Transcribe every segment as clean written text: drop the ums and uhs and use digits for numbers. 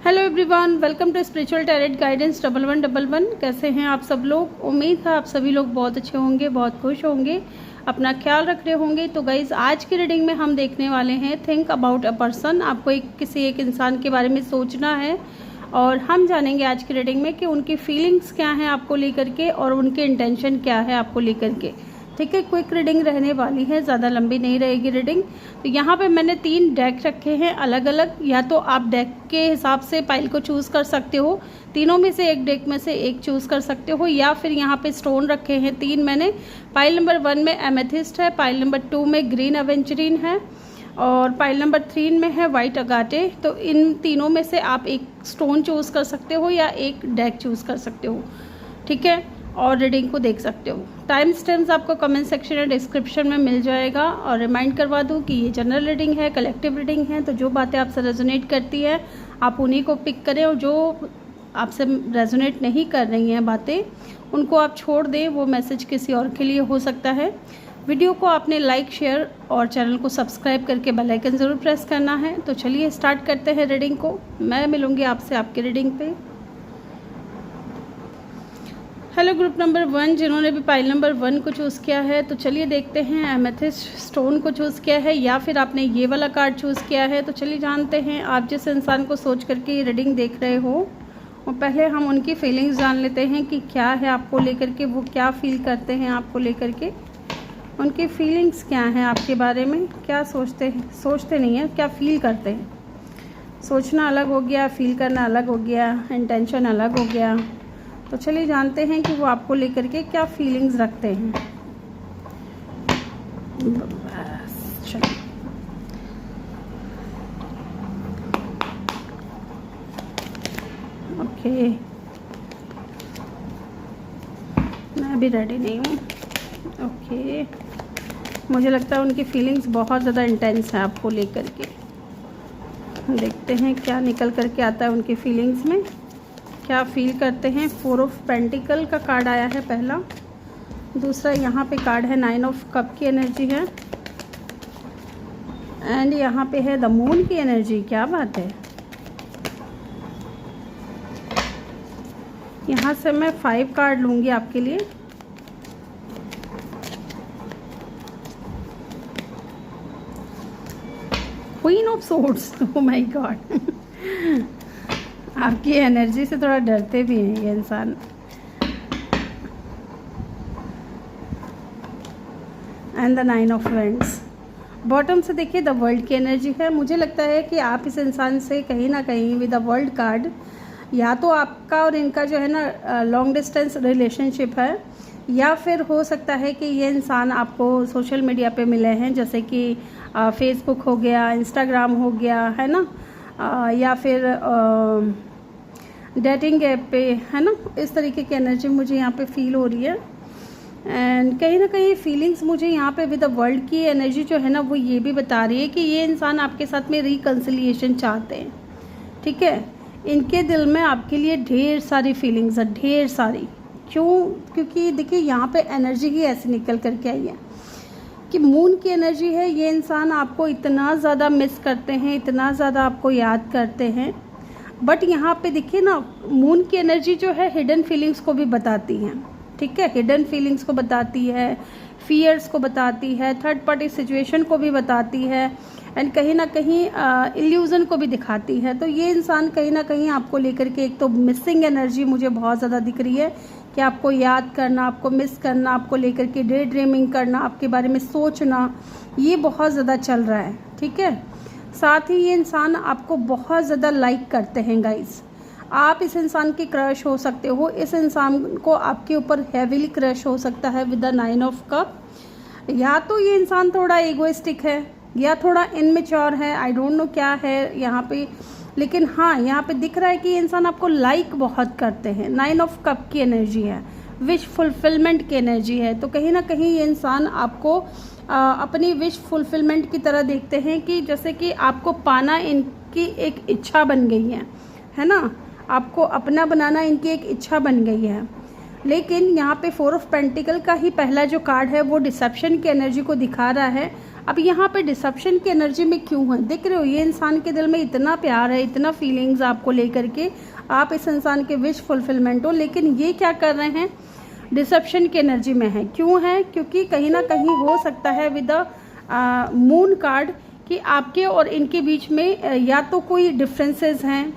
Hello everyone, welcome to spiritual tarot guidance 1111। कैसे हैं आप सब लोग? उम्मीद है आप सभी लोग बहुत अच्छे होंगे, बहुत खुश होंगे, अपना ख्याल रख रहे होंगे। तो गाइज, आज की रीडिंग में हम देखने वाले हैं थिंक अबाउट अ पर्सन। आपको किसी एक इंसान के बारे में सोचना है और हम जानेंगे आज की रीडिंग में कि उनकी फीलिंग्स क्या हैं आपको लेकर के और उनके इंटेंशन क्या है आपको लेकर के। ठीक है, क्विक रीडिंग रहने वाली है, ज़्यादा लंबी नहीं रहेगी रीडिंग। तो यहाँ पे मैंने 3 डेक रखे हैं अलग अलग। या तो आप डेक के हिसाब से पाइल को चूज़ कर सकते हो, तीनों में से एक डेक में से एक चूज़ कर सकते हो, या फिर यहाँ पे स्टोन रखे हैं 3 मैंने। पाइल नंबर 1 में एमेथिस्ट है, पाइल नंबर 2 में ग्रीन एवेंचरीन है और पाइल नंबर 3 में है वाइट अगाटे। तो इन तीनों में से आप एक स्टोन चूज़ कर सकते हो या एक डेक चूज़ कर सकते हो। ठीक है, और रीडिंग को देख सकते हो। टाइम स्टैम्प्स आपको कमेंट सेक्शन या डिस्क्रिप्शन में मिल जाएगा। और रिमाइंड करवा दूं कि ये जनरल रीडिंग है, कलेक्टिव रीडिंग है। तो जो बातें आपसे रेजोनेट करती है आप उन्हीं को पिक करें, और जो आपसे रेजोनेट नहीं कर रही हैं बातें उनको आप छोड़ दें। वो मैसेज किसी और के लिए हो सकता है। वीडियो को आपने लाइक, शेयर और चैनल को सब्सक्राइब करके बेल आइकन ज़रूर प्रेस करना है। तो चलिए स्टार्ट करते हैं रीडिंग को। मैं मिलूँगी आपसे आपकी रीडिंग पे। हेलो ग्रुप नंबर 1, जिन्होंने भी पाइल नंबर 1 को चूज़ किया है, तो चलिए देखते हैं एमेथिस्ट स्टोन को चूज़ किया है या फिर आपने ये वाला कार्ड चूज़ किया है। तो चलिए जानते हैं आप जिस इंसान को सोच करके ये रीडिंग देख रहे हो, और पहले हम उनकी फीलिंग्स जान लेते हैं कि क्या है आपको लेकर के, वो क्या फील करते हैं आपको लेकर के। उनकी फीलिंग्स क्या हैं आपके बारे में, क्या सोचते हैं, सोचते नहीं हैं, क्या फील करते हैं। सोचना अलग हो गया, फील करना अलग हो गया, इंटेंशन अलग हो गया। तो चलिए जानते हैं कि वो आपको लेकर के क्या फीलिंग्स रखते हैं। चलिए ओके, मैं भी रेडी नहीं हूँ। ओके, मुझे लगता है उनकी फीलिंग्स बहुत ज़्यादा इंटेंस है आपको लेकर के। देखते हैं क्या निकल करके आता है उनकी फीलिंग्स में, क्या फील करते हैं। 4 ऑफ पेंटिकल का कार्ड आया है पहला। दूसरा यहाँ पे कार्ड है 9 ऑफ कप की एनर्जी है, एंड यहाँ पे है द मून की एनर्जी। क्या बात है। यहाँ से मैं 5 कार्ड लूँगी आपके लिए। Queen of swords, oh my God. आपकी एनर्जी से थोड़ा डरते भी हैं ये इंसान। And the 9 of vends. Bottom से देखिए द वर्ल्ड की एनर्जी है। मुझे लगता है कि आप इस इंसान से कहीं ना कहीं विद द वर्ल्ड कार्ड, या तो आपका और इनका जो है ना लॉन्ग डिस्टेंस रिलेशनशिप है, या फिर हो सकता है कि ये इंसान आपको सोशल मीडिया पे मिले हैं, जैसे कि फेसबुक हो गया, इंस्टाग्राम हो गया, है ना, या फिर डेटिंग ऐप पे, है ना। इस तरीके की एनर्जी मुझे यहाँ पे फील हो रही है। एंड कहीं ना कहीं फीलिंग्स मुझे यहाँ पे विद द वर्ल्ड की एनर्जी जो है ना, वो ये भी बता रही है कि ये इंसान आपके साथ में रिकन्सिलिएशन चाहते हैं। ठीक है, इनके दिल में आपके लिए ढेर सारी फीलिंग्स है, ढेर सारी। क्यों? क्योंकि देखिए यहाँ पे एनर्जी ही ऐसी निकल करके आई है कि मून की एनर्जी है। ये इंसान आपको इतना ज़्यादा मिस करते हैं, इतना ज़्यादा आपको याद करते हैं। बट यहाँ पे देखिए ना, मून की एनर्जी जो है हिडन फीलिंग्स को भी बताती है। ठीक है, हिडन फीलिंग्स को बताती है, फियर्स को बताती है, थर्ड पार्टी सिचुएशन को भी बताती है, एंड कहीं ना कहीं इल्यूज़न को भी दिखाती है। तो ये इंसान कहीं ना कहीं आपको लेकर के, एक तो मिसिंग एनर्जी मुझे बहुत ज़्यादा दिख रही है कि आपको याद करना, आपको मिस करना, आपको लेकर के डे ड्रीमिंग करना, आपके बारे में सोचना, ये बहुत ज़्यादा चल रहा है। ठीक है, साथ ही ये इंसान आपको बहुत ज़्यादा लाइक करते हैं गाइस। आप इस इंसान के क्रश हो सकते हो, इस इंसान को आपके ऊपर हैवीली क्रश हो सकता है विद द 9 ऑफ कप। या तो ये इंसान थोड़ा ईगोइस्टिक है या थोड़ा इनमेच्योर है, आई डोंट नो क्या है यहाँ पे। लेकिन हाँ, यहाँ पे दिख रहा है कि ये इंसान आपको लाइक बहुत करते हैं। 9 ऑफ कप की एनर्जी है, विश फुलफिलमेंट की एनर्जी है। तो कहीं ना कहीं ये इंसान आपको अपनी विश फुलफिलमेंट की तरह देखते हैं, कि जैसे कि आपको पाना इनकी एक इच्छा बन गई है ना, आपको अपना बनाना इनकी एक इच्छा बन गई है। लेकिन यहाँ पे 4 ऑफ पेंटिकल का ही पहला जो कार्ड है वो डिसेप्शन की एनर्जी को दिखा रहा है। अब यहाँ पे डिसेप्शन की एनर्जी में क्यों है, देख रहे हो ये इंसान के दिल में इतना प्यार है, इतना फीलिंग्स आपको लेकर के, आप इस इंसान के विश फुलफिलमेंट हो, लेकिन ये क्या कर रहे हैं, डिसेप्शन की एनर्जी में है। क्यों है, क्योंकि कहीं ना कहीं हो सकता है विद द मून कार्ड कि आपके और इनके बीच में या तो कोई डिफरेंसेस हैं,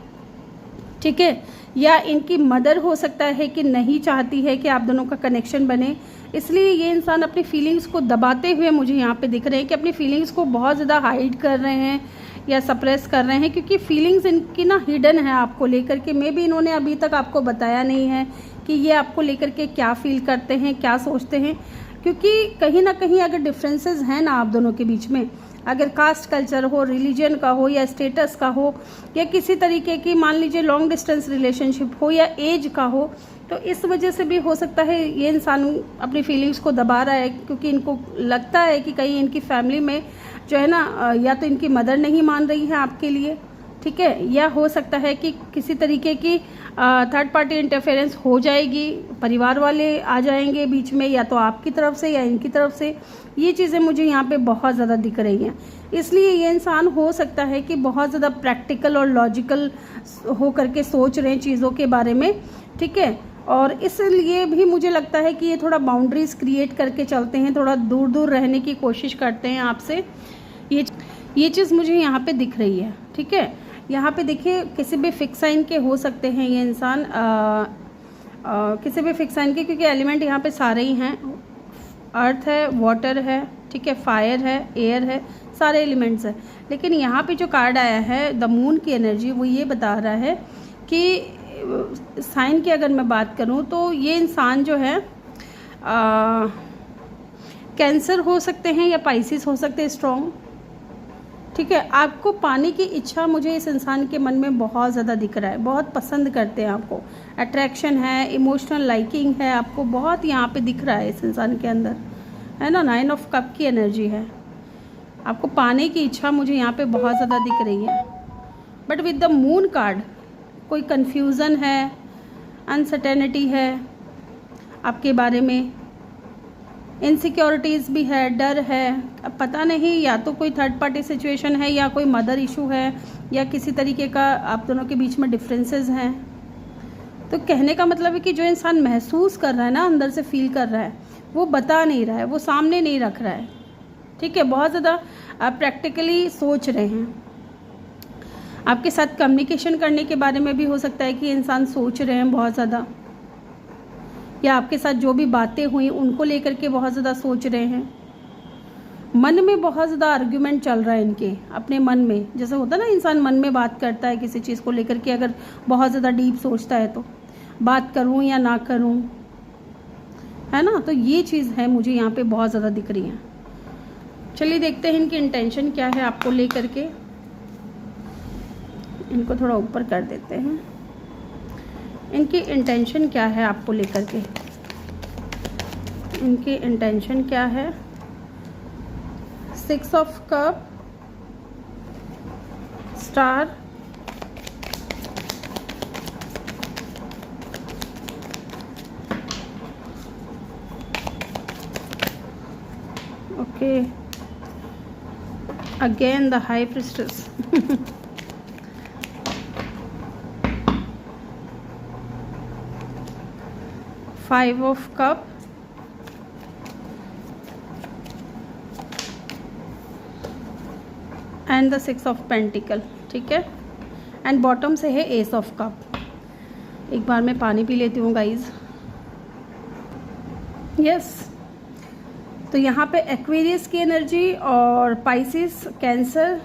ठीक है, या इनकी मदर हो सकता है कि नहीं चाहती है कि आप दोनों का कनेक्शन बने, इसलिए ये इंसान अपनी फीलिंग्स को दबाते हुए मुझे यहाँ पे दिख रहे हैं कि अपनी फीलिंग्स को बहुत ज़्यादा हाइड कर रहे हैं या सप्रेस कर रहे हैं, क्योंकि फीलिंग्स इनकी ना हिडन है आपको लेकर के। मे बी इन्होंने अभी तक आपको बताया नहीं है कि ये आपको लेकर के क्या फील करते हैं, क्या सोचते हैं, क्योंकि कहीं ना कहीं अगर डिफरेंसेस हैं ना आप दोनों के बीच में, अगर कास्ट कल्चर हो, रिलीजन का हो, या स्टेटस का हो, या किसी तरीके की मान लीजिए लॉन्ग डिस्टेंस रिलेशनशिप हो, या एज का हो, तो इस वजह से भी हो सकता है ये इंसान अपनी फीलिंग्स को दबा रहा है, क्योंकि इनको लगता है कि कहीं इनकी फैमिली में जो है ना, या तो इनकी मदर नहीं मान रही है आपके लिए, ठीक है, या हो सकता है कि किसी तरीके की थर्ड पार्टी इंटरफेरेंस हो जाएगी, परिवार वाले आ जाएंगे बीच में, या तो आपकी तरफ से या इनकी तरफ से। ये चीज़ें मुझे यहाँ पे बहुत ज़्यादा दिख रही हैं, इसलिए ये इंसान हो सकता है कि बहुत ज़्यादा प्रैक्टिकल और लॉजिकल हो करके सोच रहे हैं चीज़ों के बारे में, ठीक है, और इसलिए भी मुझे लगता है कि ये थोड़ा बाउंड्रीज क्रिएट करके चलते हैं, थोड़ा दूर दूर रहने की कोशिश करते हैं आपसे। ये चीज़ मुझे यहाँ पे दिख रही है, ठीक है। यहाँ पे देखिए किसी भी फिक्स साइन के हो सकते हैं ये इंसान, किसी भी फिक्स साइन के, क्योंकि एलिमेंट यहाँ पे सारे ही हैं, अर्थ है, वाटर है, ठीक है, फायर है, एयर है, सारे एलिमेंट्स हैं। लेकिन यहाँ पे जो कार्ड आया है द मून की एनर्जी, वो ये बता रहा है कि साइन की अगर मैं बात करूँ तो ये इंसान जो है कैंसर हो सकते हैं या पाइसिस हो सकते हैं स्ट्रॉन्ग, ठीक है। आपको पाने की इच्छा मुझे इस इंसान के मन में बहुत ज़्यादा दिख रहा है, बहुत पसंद करते हैं आपको, अट्रैक्शन है, इमोशनल लाइकिंग है, आपको बहुत यहाँ पे दिख रहा है इस इंसान के अंदर, है ना। 9 ऑफ कप की एनर्जी है, आपको पाने की इच्छा मुझे यहाँ पे बहुत ज़्यादा दिख रही है। But with the moon card कोई कन्फ्यूज़न है, अनसर्टेनिटी है आपके बारे में, इनसिक्योरिटीज़ भी है, डर है, अब पता नहीं या तो कोई थर्ड पार्टी सिचुएशन है, या कोई मदर इशू है, या किसी तरीके का आप दोनों के बीच में डिफरेंसेस हैं। तो कहने का मतलब है कि जो इंसान महसूस कर रहा है ना, अंदर से फील कर रहा है, वो बता नहीं रहा है, वो सामने नहीं रख रहा है, ठीक है, बहुत ज़्यादा प्रैक्टिकली सोच रहे हैं। आपके साथ कम्युनिकेशन करने के बारे में भी हो सकता है कि इंसान सोच रहे हैं बहुत ज़्यादा, या आपके साथ जो भी बातें हुई उनको लेकर के बहुत ज़्यादा सोच रहे हैं। मन में बहुत ज़्यादा आर्ग्यूमेंट चल रहा है इनके अपने मन में, जैसे होता है ना इंसान मन में बात करता है किसी चीज़ को लेकर के, अगर बहुत ज़्यादा डीप सोचता है तो बात करूं या ना करूं, है ना। तो ये चीज़ है मुझे यहाँ पे बहुत ज़्यादा दिख रही है। चलिए देखते हैं इनकी इंटेंशन क्या है आपको लेकर के। इनको थोड़ा ऊपर कर देते हैं, इनकी इंटेंशन क्या है आपको लेकर के, इनकी इंटेंशन क्या है। 6 of cup, star, okay, again the high priestess, 5 of cup, and the 6 of pentacle, ठीक है, एंड बॉटम से है एस ऑफ कप। एक बार मैं पानी पी लेती हूँ गाइज। यस, तो यहाँ पे एक्वेरियस की एनर्जी और पाइसिस, कैंसर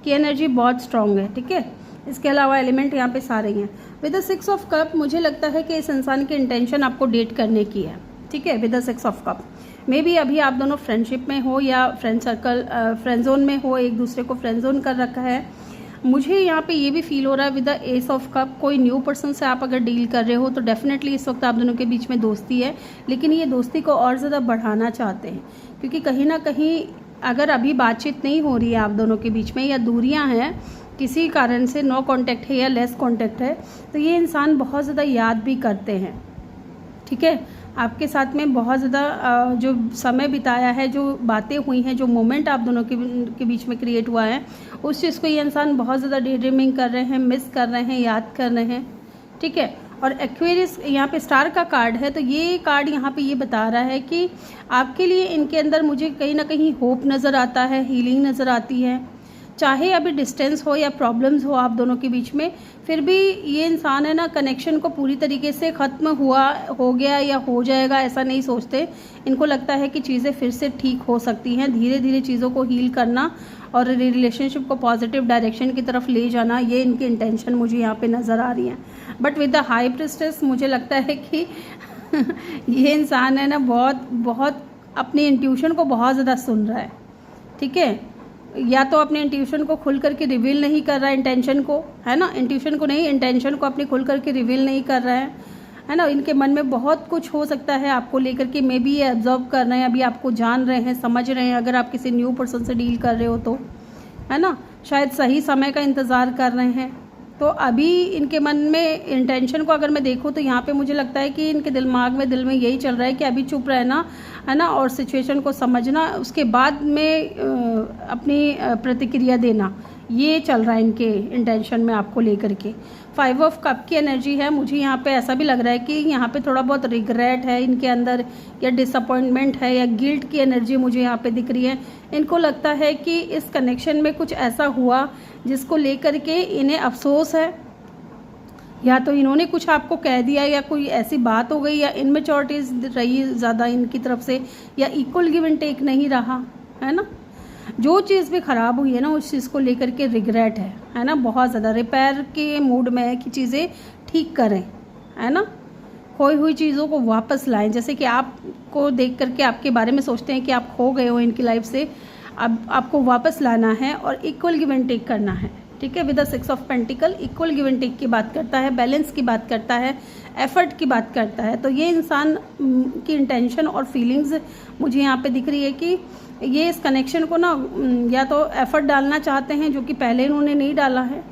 की एनर्जी बहुत स्ट्रॉन्ग है, ठीक है। इसके अलावा एलिमेंट यहाँ पे सारे हैं। विद द 6 ऑफ कप मुझे लगता है कि इस इंसान की इंटेंशन आपको डेट करने की है, ठीक है। With the 6 of cup may be अभी आप दोनों फ्रेंडशिप में हो या फ्रेंड सर्कल, फ्रेंड जोन में हो, एक दूसरे को फ्रेंड जोन कर रखा है। मुझे यहाँ पे ये भी फील हो रहा है with the S of cup, कोई न्यू पर्सन से आप अगर डील कर रहे हो तो डेफिनेटली इस वक्त आप दोनों के बीच में दोस्ती है, लेकिन ये दोस्ती को और ज़्यादा बढ़ाना चाहते हैं, क्योंकि कहीं ना कहीं अगर अभी बातचीत नहीं हो रही है आप दोनों के बीच में, या दूरियाँ हैं किसी कारण से, नो कांटेक्ट है या लेस कांटेक्ट है, तो ये इंसान बहुत ज़्यादा याद भी करते हैं, ठीक है। आपके साथ में बहुत ज़्यादा जो समय बिताया है, जो बातें हुई हैं, जो मोमेंट आप दोनों के बीच में क्रिएट हुआ है, उस चीज़ को ये इंसान बहुत ज़्यादा डे ड्रीमिंग कर रहे हैं, मिस कर रहे हैं, याद कर रहे हैं। ठीक है। और एक्वेरियस यहाँ पे स्टार का कार्ड है, तो ये कार्ड यहाँ पे ये बता रहा है कि आपके लिए इनके अंदर मुझे कहीं ना कहीं होप नज़र आता है, हीलिंग नज़र आती है। चाहे अभी डिस्टेंस हो या प्रॉब्लम्स हो आप दोनों के बीच में, फिर भी ये इंसान है ना कनेक्शन को पूरी तरीके से ख़त्म हो गया या हो जाएगा ऐसा नहीं सोचते। इनको लगता है कि चीज़ें फिर से ठीक हो सकती हैं। धीरे धीरे चीज़ों को हील करना और रिलेशनशिप को पॉजिटिव डायरेक्शन की तरफ ले जाना, ये इनकी इंटेंशन मुझे यहाँ पे नज़र आ रही है। But with the high priestess मुझे लगता है कि ये इंसान है ना बहुत अपनी इंट्यूशन को बहुत ज़्यादा सुन रहा है। ठीक है। या तो अपने इंट्यूशन को खुल करके रिवील नहीं कर रहा है, इंटेंशन को, है ना, इंट्यूशन को नहीं, इंटेंशन को अपनी खुल करके रिवील नहीं कर रहा है ना। इनके मन में बहुत कुछ हो सकता है आपको लेकर के, मे बी ये एब्जॉर्व कर रहे हैं, अभी आपको जान रहे हैं, समझ रहे हैं। अगर आप किसी न्यू पर्सन से डील कर रहे हो तो, है ना, शायद सही समय का इंतज़ार कर रहे हैं। तो अभी इनके मन में इंटेंशन को अगर मैं देखूँ तो यहाँ पे मुझे लगता है कि इनके दिल में यही चल रहा है कि अभी चुप रहना, है ना, और सिचुएशन को समझना, उसके बाद में अपनी प्रतिक्रिया देना, ये चल रहा है इनके इंटेंशन में आपको लेकर के। 5 ऑफ कप की एनर्जी है। मुझे यहाँ पे ऐसा भी लग रहा है कि यहाँ पे थोड़ा बहुत रिग्रेट है इनके अंदर, या डिसअपॉइंटमेंट है, या गिल्ट की एनर्जी मुझे यहाँ पे दिख रही है। इनको लगता है कि इस कनेक्शन में कुछ ऐसा हुआ जिसको लेकर के इन्हें अफसोस है, या तो इन्होंने कुछ आपको कह दिया, या कोई ऐसी बात हो गई, या इनमेच्योरिटीज रही ज़्यादा इनकी तरफ से, या इक्वल गिव एंड टेक नहीं रहा, है ना। जो चीज़ भी ख़राब हुई है ना, उस चीज़ को लेकर के रिग्रेट है ना, बहुत ज़्यादा रिपेयर के मूड में है कि चीज़ें ठीक करें, है ना, खोई हुई चीज़ों को वापस लाएं। जैसे कि आपको देख करके आपके बारे में सोचते हैं कि आप खो गए हो इनकी लाइफ से, अब आपको वापस लाना है और इक्वल गिव एंड टेक करना है। ठीक है। With the 6 of pentacle equal give and take की बात करता है, बैलेंस की बात करता है, एफर्ट की बात करता है। तो ये इंसान की इंटेंशन और फीलिंग्स मुझे यहाँ पे दिख रही है कि ये इस कनेक्शन को ना या तो एफर्ट डालना चाहते हैं, जो कि पहले इन्होंने नहीं डाला है।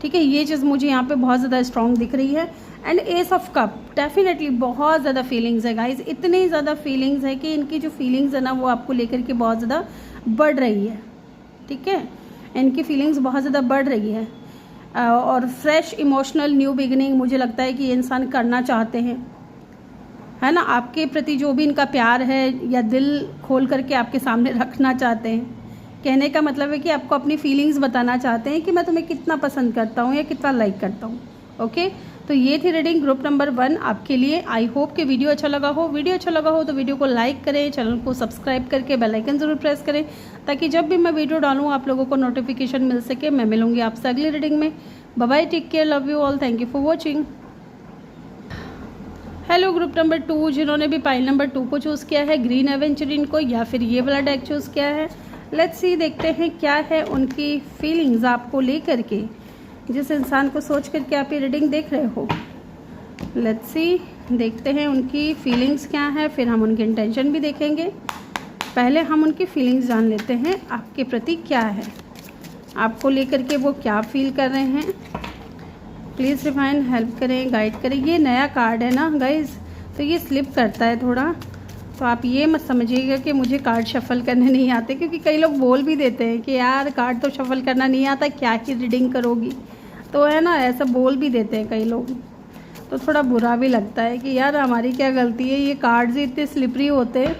ठीक है। ये चीज़ मुझे यहाँ पे बहुत ज़्यादा स्ट्रॉन्ग दिख रही है। And S of cup, definitely बहुत ज़्यादा फीलिंग्स है गाइज, इतनी ज़्यादा फीलिंग्स है कि इनकी जो फीलिंग्स है ना वो आपको लेकर के बहुत ज़्यादा बढ़ रही है। ठीक है। इनकी फीलिंग्स बहुत ज़्यादा बढ़ रही है और फ्रेश इमोशनल न्यू बिगिनिंग मुझे लगता है कि ये इंसान करना चाहते हैं, है ना। आपके प्रति जो भी इनका प्यार है या दिल खोल करके आपके सामने रखना चाहते हैं। कहने का मतलब है कि आपको अपनी फीलिंग्स बताना चाहते हैं कि मैं तुम्हें कितना पसंद करता हूँ या कितना लाइक करता हूँ। ओके। तो ये थी रीडिंग ग्रुप नंबर 1 आपके लिए। आई होप कि वीडियो अच्छा लगा हो। वीडियो अच्छा लगा हो तो वीडियो को लाइक करें, चैनल को सब्सक्राइब करके बेल आइकन ज़रूर प्रेस करें, ताकि जब भी मैं वीडियो डालूँ आप लोगों को नोटिफिकेशन मिल सके। मैं मिलूँगी आपसे अगली रीडिंग में। Bye bye, take care, love you all, thank you for watching. Hello group number 2, जिन्होंने भी पाइल नंबर 2 को चूज़ किया है, ग्रीन एवेंचरिन को, या फिर ये वाला डेक चूज़ किया है, लेट्स सी, देखते हैं क्या है उनकी फीलिंग्स आपको लेकर के, जिस इंसान को सोच करके आप ये रीडिंग देख रहे हो। लेट्स सी, देखते हैं उनकी फीलिंग्स क्या है, फिर हम उनकी इंटेंशन भी देखेंगे। पहले हम उनकी फीलिंग्स जान लेते हैं, आपके प्रति क्या है, आपको लेकर के वो क्या फील कर रहे हैं। प्लीज़ डिवाइन हेल्प करें, गाइड करें। ये नया कार्ड है ना गाइज, तो ये स्लिप करता है थोड़ा, तो आप ये मत समझिएगा कि मुझे कार्ड शफल करने नहीं आते, क्योंकि कई लोग बोल भी देते हैं कि यार कार्ड तो शफल करना नहीं आता, क्या ही रीडिंग करोगी, तो है ना, ऐसा बोल भी देते हैं कई लोग। तो थोड़ा बुरा भी लगता है कि यार हमारी क्या गलती है, ये कार्ड्स इतने स्लिपरी होते हैं।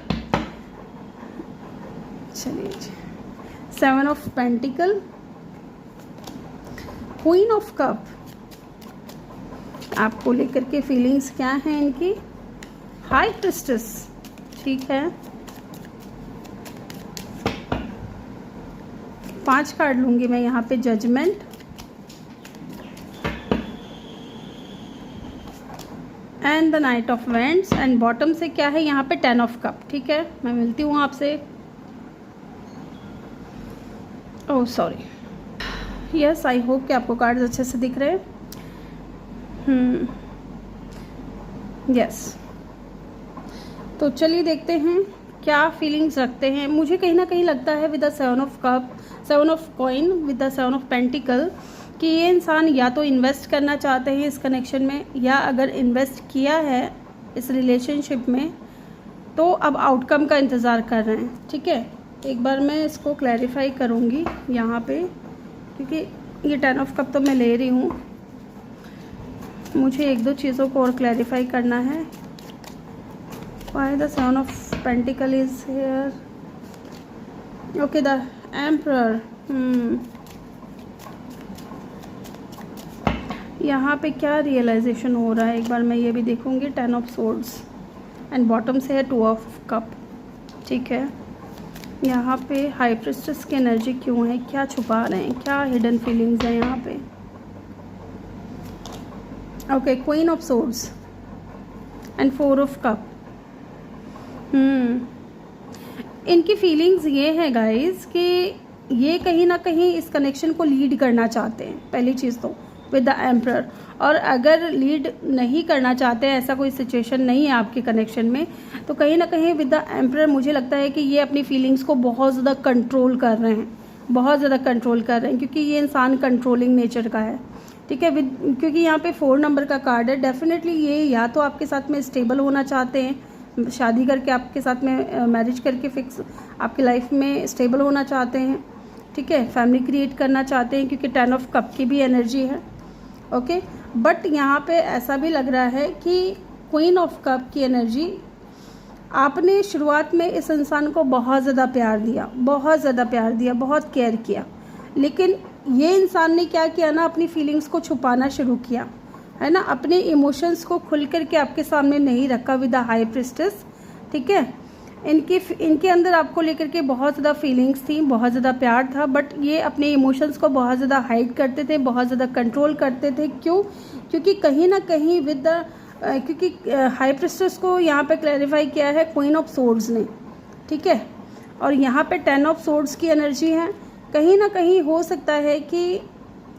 चलिए, 7 of pentacle, queen of cup, आपको लेकर के फीलिंग्स क्या हैं इनकी। हाई प्रिस्टेस, ठीक है, 5 कार्ड लूंगी मैं यहाँ पे। Judgement, and the knight of wands, and bottom से क्या है यहाँ पे 10 ऑफ कप। ठीक है, मैं मिलती हूँ आपसे। Oh sorry, yes, I hope कि आपको कार्ड्स अच्छे से दिख रहे हैं। यस, तो चलिए देखते हैं क्या फीलिंग्स रखते हैं। मुझे कहीं ना कहीं लगता है with the 7 of cup, 7 of coin, with the 7 of pentacle, कि ये इंसान या तो इन्वेस्ट करना चाहते हैं इस कनेक्शन में, या अगर इन्वेस्ट किया है इस रिलेशनशिप में, तो अब आउटकम का इंतज़ार कर रहे हैं। ठीक है, एक बार मैं इसको क्लैरिफाई करूँगी यहाँ पे, क्योंकि ये 10 ऑफ कप तो मैं ले रही हूँ, मुझे एक दो चीज़ों को और क्लैरिफाई करना है। Why the 7 of pentacle is here? Okay, the emperor. यहाँ पे क्या रियलाइजेशन हो रहा है, एक बार मैं ये भी देखूँगी। 10 ऑफ सोर्ड्स एंड बॉटम से है 2 ऑफ कप। ठीक है, यहाँ पे हाई प्रिस्टेस की एनर्जी क्यों है, क्या छुपा रहे हैं, क्या हिडन फीलिंग्स हैं यहाँ पे? Okay, queen of swords and 4 of cup. इनकी फीलिंग्स ये है गाइस कि ये कहीं ना कहीं इस कनेक्शन को लीड करना चाहते हैं, पहली चीज़ तो विद द एम्परर। और अगर लीड नहीं करना चाहते, ऐसा कोई सिचुएशन नहीं है आपके कनेक्शन में, तो कहीं ना कहीं विद द एम्परर मुझे लगता है कि ये अपनी फीलिंग्स को बहुत ज़्यादा कंट्रोल कर रहे हैं, बहुत ज़्यादा कंट्रोल कर रहे हैं, क्योंकि ये इंसान कंट्रोलिंग नेचर का है। ठीक है, क्योंकि यहाँ पे 4 नंबर का कार्ड है। डेफिनेटली ये या तो आपके साथ में स्टेबल होना चाहते हैं, शादी करके आपके साथ में मैरिज करके फिक्स आपकी लाइफ में स्टेबल होना चाहते हैं। ठीक है, फैमिली क्रिएट करना चाहते हैं, क्योंकि 10 ऑफ कप की भी एनर्जी है। ओके, बट यहाँ पे ऐसा भी लग रहा है कि क्वीन ऑफ कप की एनर्जी, आपने शुरुआत में इस इंसान को बहुत ज़्यादा प्यार दिया, बहुत ज़्यादा प्यार दिया, बहुत केयर किया, लेकिन ये इंसान ने क्या किया ना, अपनी फीलिंग्स को छुपाना शुरू किया, है ना, अपने इमोशंस को खुल करके आपके सामने नहीं रखा विद द हाई प्रिस्टेस। ठीक है, इनके अंदर आपको लेकर के बहुत ज़्यादा फीलिंग्स थी, बहुत ज़्यादा प्यार था, बट ये अपने इमोशंस को बहुत ज़्यादा हाइड करते थे, बहुत ज़्यादा कंट्रोल करते थे। क्यों? क्योंकि कहीं ना कहीं क्योंकि हाई प्रिस्टेस को यहाँ पे क्लैरिफाई किया है क्वीन ऑफ सोर्ड्स ने। ठीक है, और यहाँ पे 10 ऑफ सोर्ड्स की एनर्जी है। कहीं ना कहीं हो सकता है कि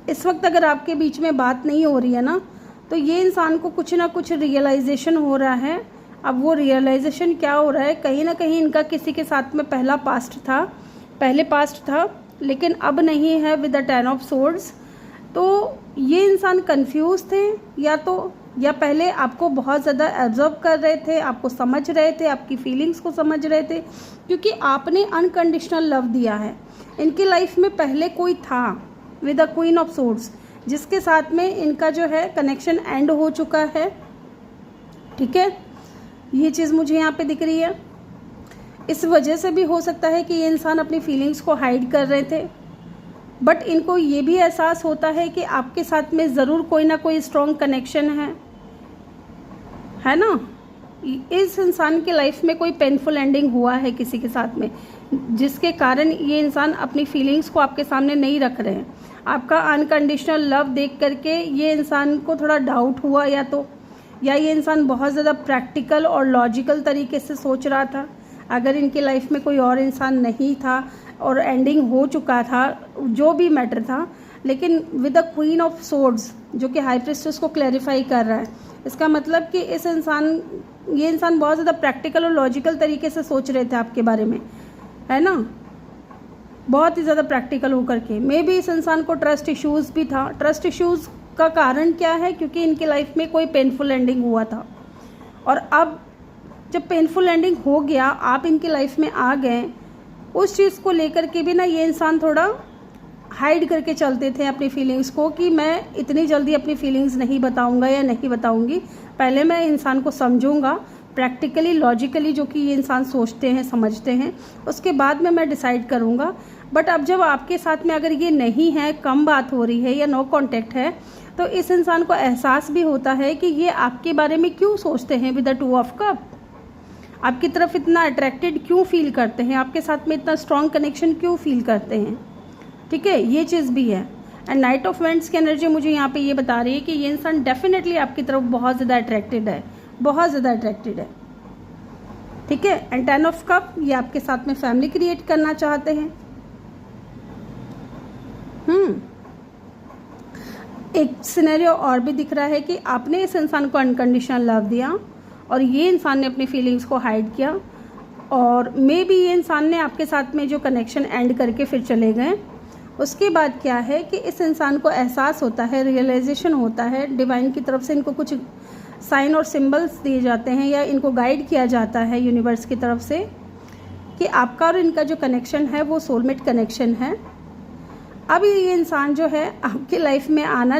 इस वक्त अगर आपके बीच में बात नहीं हो रही है ना, तो ये इंसान को कुछ ना कुछ रियलाइजेशन हो रहा है। अब वो रियलाइजेशन क्या हो रहा है, कहीं ना कहीं इनका किसी के साथ में पहले पास्ट था, लेकिन अब नहीं है विद द 10 ऑफ सोर्ड्स। तो ये इंसान कंफ्यूज थे, या पहले आपको बहुत ज़्यादा एब्जॉर्व कर रहे थे, आपको समझ रहे थे, आपकी फीलिंग्स को समझ रहे थे, क्योंकि आपने अनकंडीशनल लव दिया है। इनकी लाइफ में पहले कोई था with the queen of swords, जिसके साथ में इनका जो है कनेक्शन एंड हो चुका है। ठीक है, ये चीज़ मुझे यहाँ पे दिख रही है। इस वजह से भी हो सकता है कि ये इंसान अपनी फीलिंग्स को हाइड कर रहे थे, बट इनको ये भी एहसास होता है कि आपके साथ में ज़रूर कोई ना कोई स्ट्रॉन्ग कनेक्शन है ना। इस इंसान के लाइफ में कोई पेनफुल एंडिंग हुआ है किसी के साथ में, जिसके कारण ये इंसान अपनी फीलिंग्स को आपके सामने नहीं रख रहे हैं। आपका अनकंडीशनल लव देख करके ये इंसान को थोड़ा डाउट हुआ, या ये इंसान बहुत ज़्यादा प्रैक्टिकल और लॉजिकल तरीके से सोच रहा था। अगर इनके लाइफ में कोई और इंसान नहीं था और एंडिंग हो चुका था, जो भी मैटर था, लेकिन with the queen of swords जो कि हाई प्रिस्टेस को क्लैरिफाई कर रहा है, इसका मतलब कि ये इंसान बहुत ज़्यादा प्रैक्टिकल और लॉजिकल तरीके से सोच रहे थे आपके बारे में, है ना, बहुत ही ज़्यादा प्रैक्टिकल होकर के। मे बी इस इंसान को ट्रस्ट इश्यूज़ भी था। ट्रस्ट इश्यूज़ का कारण क्या है? क्योंकि इनके लाइफ में कोई पेनफुल एंडिंग हुआ था, और अब जब पेनफुल एंडिंग हो गया, आप इनकी लाइफ में आ गए, उस चीज़ को लेकर के भी ना ये इंसान थोड़ा हाइड करके चलते थे अपनी फीलिंग्स को, कि मैं इतनी जल्दी अपनी फीलिंग्स नहीं बताऊंगा या नहीं बताऊंगी, पहले मैं इंसान को समझूंगा प्रैक्टिकली लॉजिकली, जो कि ये इंसान सोचते हैं समझते हैं, उसके बाद में मैं डिसाइड करूंगा। बट अब जब आपके साथ में अगर ये नहीं है, कम बात हो रही है या नो कांटेक्ट है, तो इस इंसान को एहसास भी होता है कि ये आपके बारे में क्यों सोचते हैं विद द 2 ऑफ कप, आपकी तरफ इतना अट्रैक्टेड क्यों फील करते हैं, आपके साथ में इतना स्ट्रॉन्ग कनेक्शन क्यों फील करते हैं। ठीक है, ये चीज़ भी है। एंड नाइट ऑफ वेंट्स की एनर्जी मुझे यहाँ पे ये बता रही है कि ये इंसान डेफिनेटली आपकी तरफ बहुत ज़्यादा अट्रैक्टेड है, बहुत ज़्यादा अट्रैक्टेड है। ठीक है, एंड 10 ऑफ कप, ये आपके साथ में फैमिली क्रिएट करना चाहते हैं। एक सिनेरियो और भी दिख रहा है कि आपने इस इंसान को अनकंडीशनल लव दिया और ये इंसान ने अपनी फीलिंग्स को हाइड किया, और मे बी ये इंसान ने आपके साथ में जो कनेक्शन एंड करके फिर चले गए। उसके बाद क्या है कि इस इंसान को एहसास होता है, रियलाइजेशन होता है, डिवाइन की तरफ से इनको कुछ साइन और सिंबल्स दिए जाते हैं या इनको गाइड किया जाता है यूनिवर्स की तरफ से कि आपका और इनका जो कनेक्शन है वो सोलमेट कनेक्शन है। अब ये इंसान जो है आपकी लाइफ में आना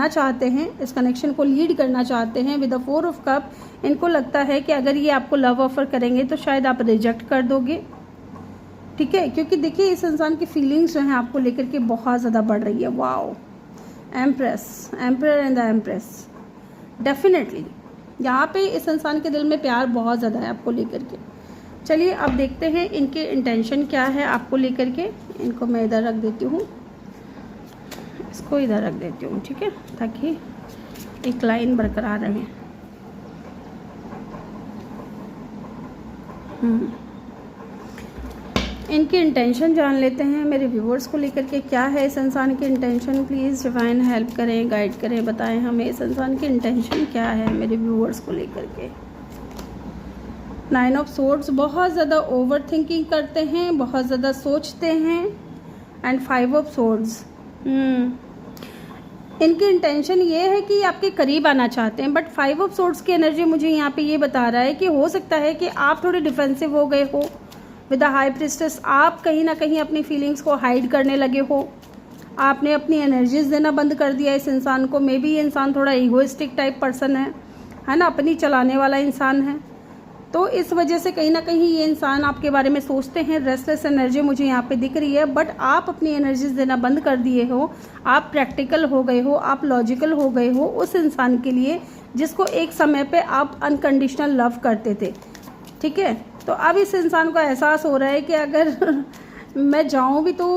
चाहते हैं, इस कनेक्शन को लीड करना चाहते हैं विद द 4 ऑफ कप। इनको लगता है कि अगर ये आपको लव ऑफर करेंगे तो शायद आप रिजेक्ट कर दोगे, ठीक है, क्योंकि देखिए इस इंसान की फीलिंग्स जो हैं आपको लेकर के बहुत ज़्यादा बढ़ रही है। Wow, empress, emperor and the empress. Definitely यहाँ पे इस इंसान के दिल में प्यार बहुत ज़्यादा है आपको लेकर के। चलिए अब देखते हैं इनके इंटेंशन क्या है आपको लेकर के। इनको मैं इधर रख देती हूँ, इसको इधर रख देती हूँ, ठीक है, ताकि एक लाइन बरकरार रहे। इनकी इंटेंशन जान लेते हैं मेरे व्यूवर्स को लेकर के। क्या है इस इंसान की इंटेंशन? प्लीज़ डिवाइन हेल्प करें, गाइड करें, बताएं हमें इस इंसान की इंटेंशन क्या है मेरे व्यूवर्स को लेकर के। 9 ऑफ सोर्ड्स, बहुत ज़्यादा ओवर थिंकिंग करते हैं, बहुत ज़्यादा सोचते हैं। एंड 5 ऑफ सोर्ड्स, इनकी इंटेंशन ये है कि आपके करीब आना चाहते हैं, बट 5 ऑफ सोर्ड्स की एनर्जी मुझे यहाँ पे ये बता रहा है कि हो सकता है कि आप थोड़े डिफेंसिव हो गए हो विद द हाई प्रिस्टेस। आप कहीं ना कहीं अपनी फीलिंग्स को हाइड करने लगे हो, आपने अपनी एनर्जीज देना बंद कर दिया इस इंसान को। मे बी ये इंसान थोड़ा ईगोइस्टिक टाइप पर्सन है ना, अपनी चलाने वाला इंसान है, तो इस वजह से कहीं ना कहीं ये इंसान आपके बारे में सोचते हैं। रेस्टलेस एनर्जी मुझे यहाँ पे दिख रही है, बट आप अपनी एनर्जीज देना बंद कर दिए हो, आप प्रैक्टिकल हो गए हो, आप लॉजिकल हो गए हो उस इंसान के लिए जिसको एक समय पे आप अनकंडीशनल लव करते थे, ठीक है। तो अब इस इंसान को एहसास हो रहा है कि अगर मैं जाऊँ भी तो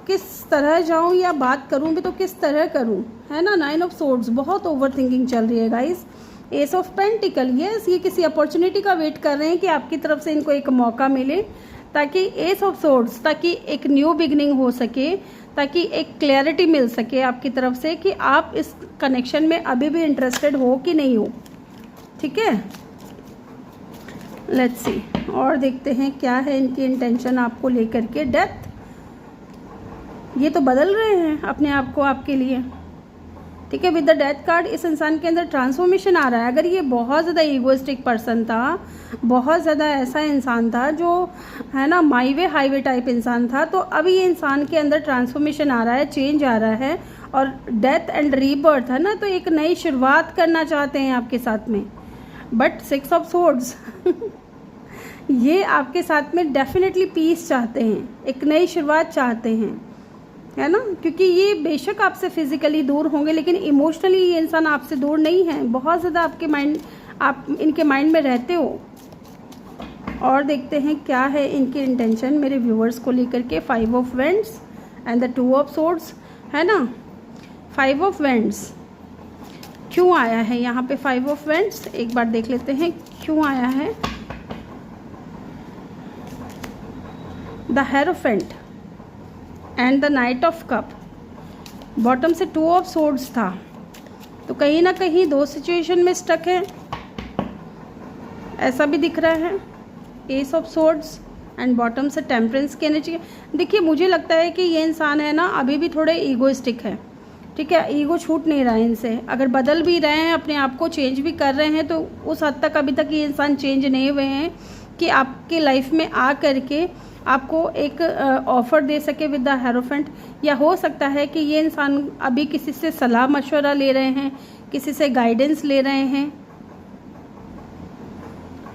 किस तरह जाऊँ या बात करूँ भी तो किस तरह करूँ, है ना। 9 ऑफ सोर्ड्स, बहुत ओवर थिंकिंग चल रही है guys. S of pentacle, yes, ये किसी अपॉर्चुनिटी का वेट कर रहे हैं कि आपकी तरफ से इनको एक मौका मिले, ताकि एस ऑफ सोर्ड्स, ताकि एक न्यू बिगनिंग हो सके, ताकि एक क्लैरिटी मिल सके आपकी तरफ से कि आप इस कनेक्शन में अभी भी इंटरेस्टेड हो कि नहीं हो, ठीक है। लेट्स सी, और देखते हैं क्या है इनकी इंटेंशन आपको लेकर के। डेथ, ये तो बदल रहे हैं अपने आप को आपके लिए, ठीक है। विद द डेथ कार्ड इस इंसान के अंदर ट्रांसफॉर्मेशन आ रहा है। अगर ये बहुत ज़्यादा ईगोइस्टिक पर्सन था, बहुत ज़्यादा ऐसा इंसान था जो है ना माई वे हाईवे टाइप इंसान था, तो अभी ये इंसान के अंदर ट्रांसफॉर्मेशन आ रहा है, चेंज आ रहा है, और डेथ एंड रीबर्थ है ना, तो एक नई शुरुआत करना चाहते हैं आपके साथ में। बट 6 ऑफ सोर्ड्स ये आपके साथ में डेफिनेटली पीस चाहते हैं, एक नई शुरुआत चाहते हैं, है ना, क्योंकि ये बेशक आपसे फिजिकली दूर होंगे लेकिन इमोशनली ये इंसान आपसे दूर नहीं है। बहुत ज़्यादा आपके माइंड, आप इनके माइंड में रहते हो। और देखते हैं क्या है इनकी इंटेंशन मेरे व्यूअर्स को लेकर के। 5 of vends and the 2 of swords, है ना। 5 ऑफ वेंड्स क्यों आया है यहाँ पे? 5 ऑफ वेंड्स एक बार देख लेते हैं क्यों आया है। The hierophant and the knight of cup, bottom से 2 ऑफ सोर्ड्स था, तो कहीं ना कहीं 2 सिचुएशन में स्टक है, ऐसा भी दिख रहा है। S of swords and bottom से टेम्परेंस की एनर्जी। देखिए मुझे लगता है कि ये इंसान है ना अभी भी थोड़े ईगोइस्टिक है, ठीक है, ईगो छूट नहीं रहा है इनसे। अगर बदल भी रहे हैं, अपने आप को चेंज भी कर रहे हैं, तो उस हद तक अभी तक ये इंसान चेंज नहीं हुए हैं कि आपके लाइफ में आ करके आपको एक ऑफ़र दे सके विद द हेरोफेंट। या हो सकता है कि ये इंसान अभी किसी से सलाह मशवरा ले रहे हैं, किसी से गाइडेंस ले रहे हैं,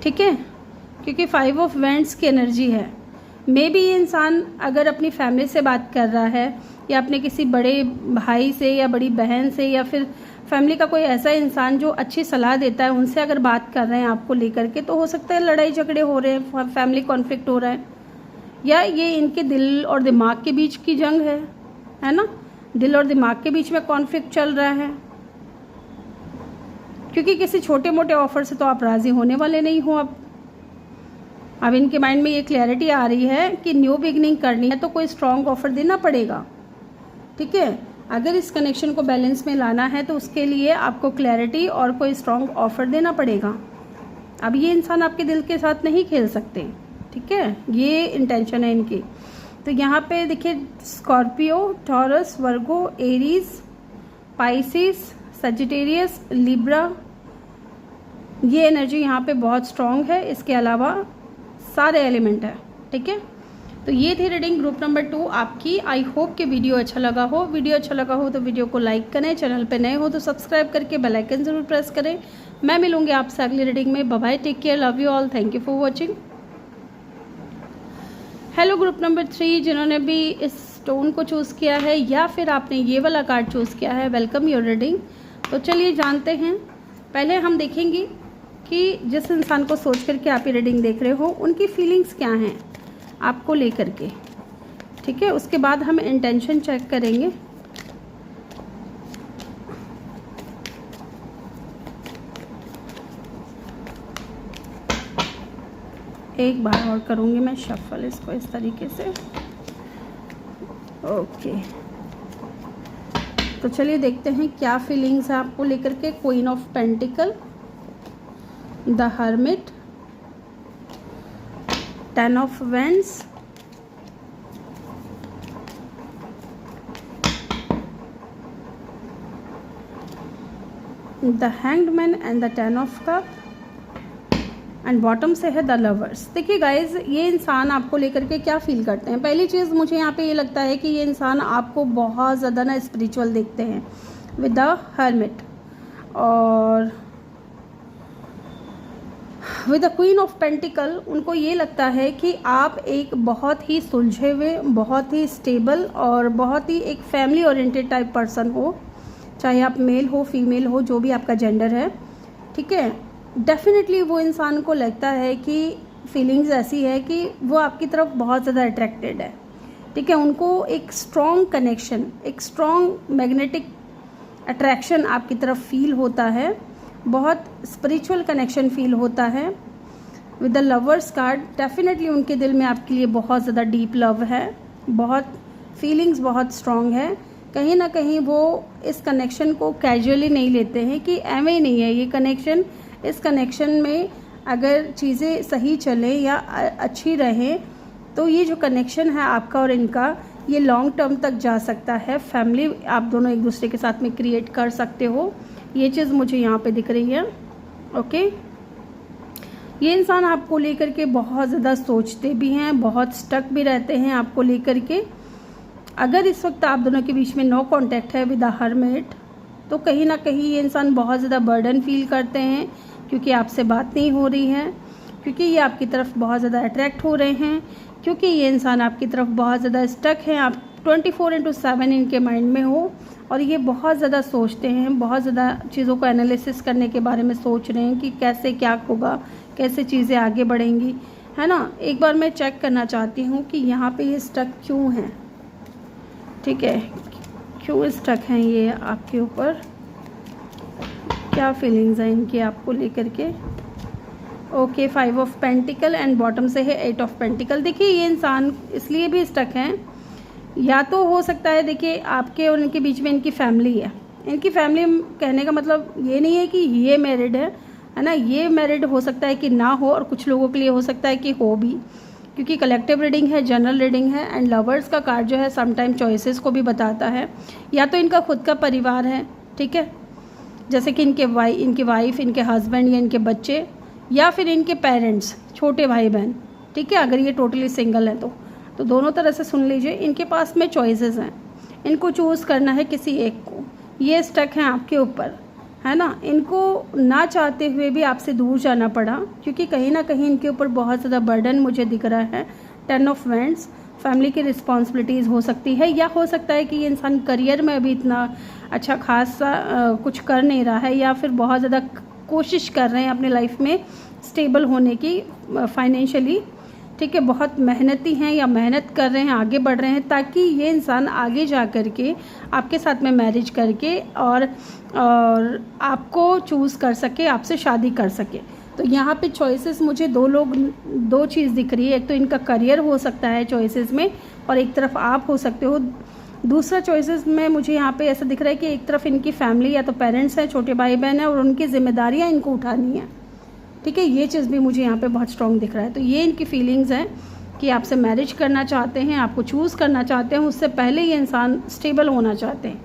ठीक है, क्योंकि 5 ऑफ वेंड्स की एनर्जी है। मे बी ये इंसान अगर अपनी फैमिली से बात कर रहा है या अपने किसी बड़े भाई से या बड़ी बहन से या फिर फैमिली का कोई ऐसा इंसान जो अच्छी सलाह देता है, उनसे अगर बात कर रहे हैं आपको लेकर के, तो हो सकता है लड़ाई झगड़े हो रहे हैं, फैमिली कॉन्फ्लिक्ट हो रहा है, या ये इनके दिल और दिमाग के बीच की जंग है ना, दिल और दिमाग के बीच में कॉन्फ्लिक्ट चल रहा है। क्योंकि किसी छोटे मोटे ऑफर से तो आप राज़ी होने वाले नहीं हो। अब इनके माइंड में ये क्लैरिटी आ रही है कि न्यू बिगनिंग करनी है तो कोई स्ट्रॉन्ग ऑफर देना पड़ेगा, ठीक है। अगर इस कनेक्शन को बैलेंस में लाना है तो उसके लिए आपको क्लैरिटी और कोई स्ट्रॉन्ग ऑफर देना पड़ेगा। अब ये इंसान आपके दिल के साथ नहीं खेल सकते, ठीक है, ये इंटेंशन है इनकी। तो यहाँ पे देखिए स्कॉर्पियो, टॉरस, वर्गो, एरीज, पाइसिस, सजिटेरियस, लिब्रा, ये एनर्जी यहाँ पे बहुत स्ट्रॉन्ग है, इसके अलावा सारे एलिमेंट है। ठीक है, तो ये थी रीडिंग ग्रुप नंबर 2 आपकी। आई होप कि वीडियो अच्छा लगा हो। वीडियो अच्छा लगा हो तो वीडियो को लाइक करें, चैनल पे नए हो तो सब्सक्राइब करके बेल आइकन ज़रूर प्रेस करें। मैं मिलूंगी आपसे अगली रीडिंग में। Bye bye, take care, love you all, thank you for watching. Hello group number 3, जिन्होंने भी इस स्टोन को चूज़ किया है या फिर आपने ये वाला कार्ड चूज़ किया है, वेलकम योर रीडिंग। तो चलिए जानते हैं। पहले हम देखेंगे कि जिस इंसान को सोच करके आप ये रीडिंग देख रहे हो उनकी फीलिंग्स क्या हैं आपको लेकर के। ठीक है, उसके बाद हम इंटेंशन चेक करेंगे। एक बार और करूँगी मैं शफल इसको इस तरीके से। ओके, तो चलिए देखते हैं क्या फीलिंग्स है आपको लेकर के। Queen of pentacle, the hermit, 10 of vends, the hanged man and the 10 of cup, and bottom से है द लवर्स। देखिए गाइज, ये इंसान आपको लेकर के क्या फील करते हैं। पहली चीज़ मुझे यहाँ पे ये लगता है कि ये इंसान आपको बहुत ज़्यादा ना स्पिरिचुअल देखते हैं विद द हर्मिट, और with the queen of pentacle उनको ये लगता है कि आप एक बहुत ही सुलझे हुए, बहुत ही स्टेबल और बहुत ही एक फैमिली ओरिएंटेड टाइप पर्सन हो, चाहे आप मेल हो फीमेल हो, जो भी आपका जेंडर है। ठीक है, डेफिनेटली वो इंसान को लगता है कि फीलिंग्स ऐसी है कि वो आपकी तरफ बहुत ज़्यादा अट्रैक्टेड है। ठीक है, उनको एक स्ट्रॉन्ग कनेक्शन, एक स्ट्रॉन्ग मैग्नेटिक अट्रैक्शन आपकी तरफ फील होता है, बहुत स्पिरिचुअल कनेक्शन फील होता है। With the lovers card, definitely उनके दिल में आपके लिए बहुत ज़्यादा डीप लव है, बहुत फीलिंग्स बहुत स्ट्रॉन्ग है। कहीं ना कहीं वो इस कनेक्शन को कैजुअली नहीं लेते हैं कि एवं ही नहीं है ये कनेक्शन। इस कनेक्शन में अगर चीज़ें सही चलें या अच्छी रहें तो ये जो कनेक्शन है आपका और इनका, ये लॉन्ग टर्म तक जा सकता है। फैमिली आप दोनों एक दूसरे के साथ में क्रिएट कर सकते हो, ये चीज़ मुझे यहाँ पे दिख रही है। ओके, ये इंसान आपको लेकर के बहुत ज़्यादा सोचते भी हैं, बहुत स्टक भी रहते हैं आपको लेकर के। अगर इस वक्त आप दोनों के बीच में नो कांटेक्ट है विद द हर्मिट, तो कहीं ना कहीं ये इंसान बहुत ज़्यादा बर्डन फील करते हैं क्योंकि आपसे बात नहीं हो रही है, क्योंकि ये आपकी तरफ बहुत ज़्यादा अट्रैक्ट हो रहे हैं, क्योंकि ये इंसान आपकी तरफ बहुत ज़्यादा स्टक है। आप 24/7 इनके माइंड में हो और ये बहुत ज़्यादा सोचते हैं, बहुत ज़्यादा चीज़ों को एनालिसिस करने के बारे में सोच रहे हैं कि कैसे क्या होगा, कैसे चीज़ें आगे बढ़ेंगी, है ना। एक बार मैं चेक करना चाहती हूँ कि यहाँ पे ये स्टक क्यों हैं। ठीक है, क्यों स्टक हैं ये आपके ऊपर, क्या फीलिंग्स हैं इनकी आपको लेकर के। Okay, 5 of pentacle and bottom से है 8 ऑफ पेंटिकल। देखिए, ये इंसान इसलिए भी स्टक हैं, या तो हो सकता है, देखिए आपके और इनके बीच में इनकी फैमिली है। इनकी फैमिली कहने का मतलब ये नहीं है कि ये मैरिड है ना, ये मैरिड हो सकता है कि ना हो, और कुछ लोगों के लिए हो सकता है कि हो भी, क्योंकि कलेक्टिव रीडिंग है, जनरल रीडिंग है। एंड लवर्स का कार्ड जो है समटाइम चॉइसेस को भी बताता है। या तो इनका खुद का परिवार है, ठीक है, जैसे कि इनकी वाइफ, इनके हस्बैंड या इनके बच्चे, या फिर इनके पेरेंट्स, छोटे भाई बहन। ठीक है, अगर ये टोटली सिंगल है तो दोनों तरह से सुन लीजिए। इनके पास में चॉइसेस हैं, इनको चूज़ करना है किसी एक को। ये स्टक हैं आपके ऊपर, है ना। इनको ना चाहते हुए भी आपसे दूर जाना पड़ा, क्योंकि कहीं ना कहीं इनके ऊपर बहुत ज़्यादा बर्डन मुझे दिख रहा है। 10 ऑफ वेंड्स, फैमिली की रिस्पॉन्सिबिलिटीज़ हो सकती है, या हो सकता है कि ये इंसान करियर में अभी इतना अच्छा खासा कुछ कर नहीं रहा है, या फिर बहुत ज़्यादा कोशिश कर रहे हैं अपने लाइफ में स्टेबल होने की फाइनेंशियली। ठीक है, बहुत मेहनती हैं या मेहनत कर रहे हैं, आगे बढ़ रहे हैं, ताकि ये इंसान आगे जा कर के आपके साथ में मैरिज करके और आपको चूज़ कर सके, आपसे शादी कर सके। तो यहाँ पे चॉइसेस मुझे दो चीज़ दिख रही है। एक तो इनका करियर हो सकता है चॉइसेस में, और एक तरफ आप हो सकते हो। दूसरा चॉइसेस में मुझे यहाँ पे ऐसा दिख रहा है कि एक तरफ इनकी फैमिली या तो पेरेंट्स हैं, छोटे भाई बहन हैं, और उनकी जिम्मेदारियाँ इनको उठानी है। ठीक है, ये चीज़ भी मुझे यहाँ पे बहुत स्ट्रॉन्ग दिख रहा है। तो ये इनकी फीलिंग्स हैं कि आपसे मैरिज करना चाहते हैं, आपको चूज़ करना चाहते हैं, उससे पहले ये इंसान स्टेबल होना चाहते हैं।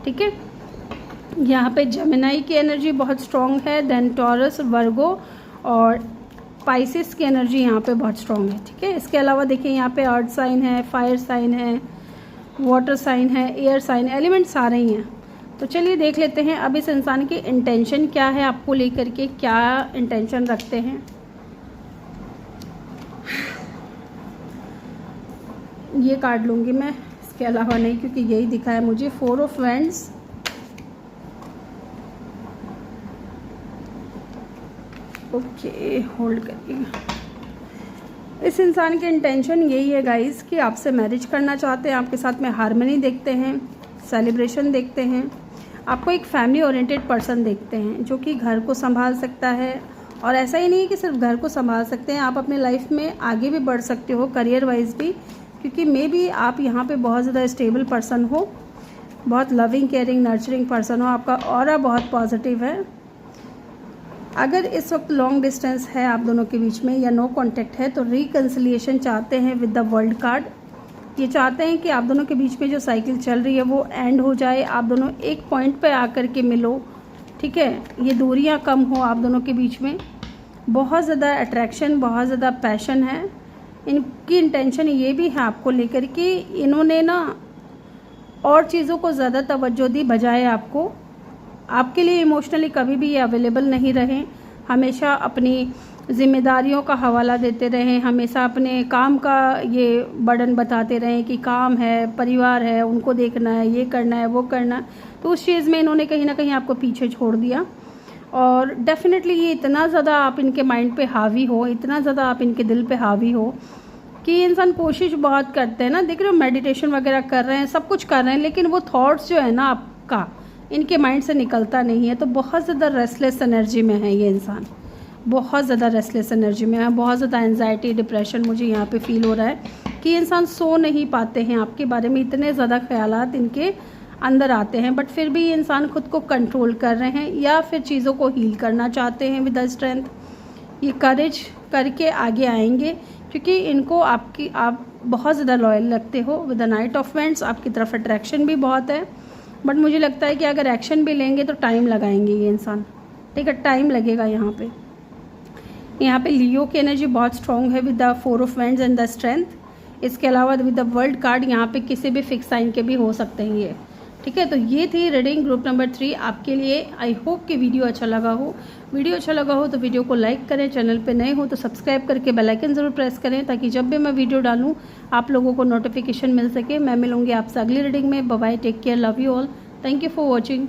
ठीक है, यहाँ पे जेमिनाई की एनर्जी बहुत स्ट्रॉन्ग है, देन टॉरस, वर्गो और पाइसिस की एनर्जी यहाँ पे बहुत स्ट्रॉन्ग है। ठीक है, इसके अलावा देखिए यहाँ पे अर्थ साइन है, फायर साइन है, वाटर साइन है, एयर साइन, एलिमेंट सारे ही हैं। तो चलिए देख लेते हैं अब इस इंसान की इंटेंशन क्या है, आपको लेकर के क्या इंटेंशन रखते हैं। ये कार्ड लूँगी मैं, इसके अलावा नहीं, क्योंकि यही दिखा है मुझे। 4 ऑफ वैंड्स, ओके होल्ड करिए। इस इंसान की इंटेंशन यही है गाइस कि आपसे मैरिज करना चाहते हैं, आपके साथ में हार्मनी देखते हैं, सेलिब्रेशन देखते हैं, आपको एक फैमिली ओरिएंटेड पर्सन देखते हैं जो कि घर को संभाल सकता है। और ऐसा ही नहीं है कि सिर्फ घर को संभाल सकते हैं, आप अपने लाइफ में आगे भी बढ़ सकते हो करियर वाइज भी, क्योंकि मे बी आप यहाँ पे बहुत ज़्यादा स्टेबल पर्सन हो, बहुत लविंग केयरिंग नर्चरिंग पर्सन हो, आपका ऑरा बहुत पॉजिटिव है। अगर इस वक्त लॉन्ग डिस्टेंस है आप दोनों के बीच में या नो कांटेक्ट है तो रिकन्सिलिएशन चाहते हैं विद द वर्ल्ड कार्ड। ये चाहते हैं कि आप दोनों के बीच में जो साइकिल चल रही है वो एंड हो जाए, आप दोनों एक पॉइंट पे आकर के मिलो। ठीक है, ये दूरियां कम हो आप दोनों के बीच में। बहुत ज़्यादा अट्रैक्शन, बहुत ज़्यादा पैशन है। इनकी इंटेंशन ये भी है आपको लेकर कि इन्होंने ना और चीज़ों को ज़्यादा तवज्जो दी बजाय आपके लिए इमोशनली कभी भी ये अवेलेबल नहीं रहे, हमेशा अपनी जिम्मेदारियों का हवाला देते रहें, हमेशा अपने काम का ये बर्डन बताते रहें कि काम है, परिवार है, उनको देखना है, ये करना है, वो करना है। तो उस चीज़ में इन्होंने कहीं ना कहीं आपको पीछे छोड़ दिया। और डेफिनेटली ये इतना ज़्यादा आप इनके माइंड पे हावी हो, इतना ज़्यादा आप इनके दिल पे हावी हो कि इंसान कोशिश बहुत करते हैं ना, देख रहे हो मेडिटेशन वगैरह कर रहे हैं, सब कुछ कर रहे हैं, लेकिन वो थॉट्स जो है ना आपका इनके माइंड से निकलता नहीं है। तो बहुत ज़्यादा रेस्टलेस एनर्जी में है ये इंसान, बहुत ज़्यादा रेस्टलेस एनर्जी में है, बहुत ज़्यादा एंजाइटी डिप्रेशन मुझे यहाँ पे फील हो रहा है कि इंसान सो नहीं पाते हैं, आपके बारे में इतने ज़्यादा ख्यालात इनके अंदर आते हैं, बट फिर भी ये इंसान खुद को कंट्रोल कर रहे हैं या फिर चीज़ों को हील करना चाहते हैं विद द स्ट्रेंथ। ये करेज करके आगे आएंगे क्योंकि इनको आप बहुत ज़्यादा लॉयल लगते हो। With the knight of vents आपकी तरफ अट्रैक्शन भी बहुत है, बट मुझे लगता है कि अगर एक्शन भी लेंगे तो टाइम लगाएंगे ये इंसान। ठीक है, टाइम लगेगा यहाँ पे लियो की एनर्जी बहुत स्ट्रॉन्ग है with the 4 of wands and the strength. इसके अलावा विद द वर्ल्ड कार्ड यहाँ पे किसी भी फिक्स साइन के भी हो सकते हैं ये। ठीक है, तो ये थी रीडिंग ग्रुप नंबर 3 आपके लिए। आई होप कि वीडियो अच्छा लगा हो। वीडियो अच्छा लगा हो तो वीडियो को लाइक करें, चैनल पे नए हो तो सब्सक्राइब करके बेल आइकन ज़रूर प्रेस करें ताकि जब भी मैं वीडियो डालूँ आप लोगों को नोटिफिकेशन मिल सके। मैं मिलूँगी आपसे अगली रीडिंग में। Bye bye, take care, love you all, thank you for watching.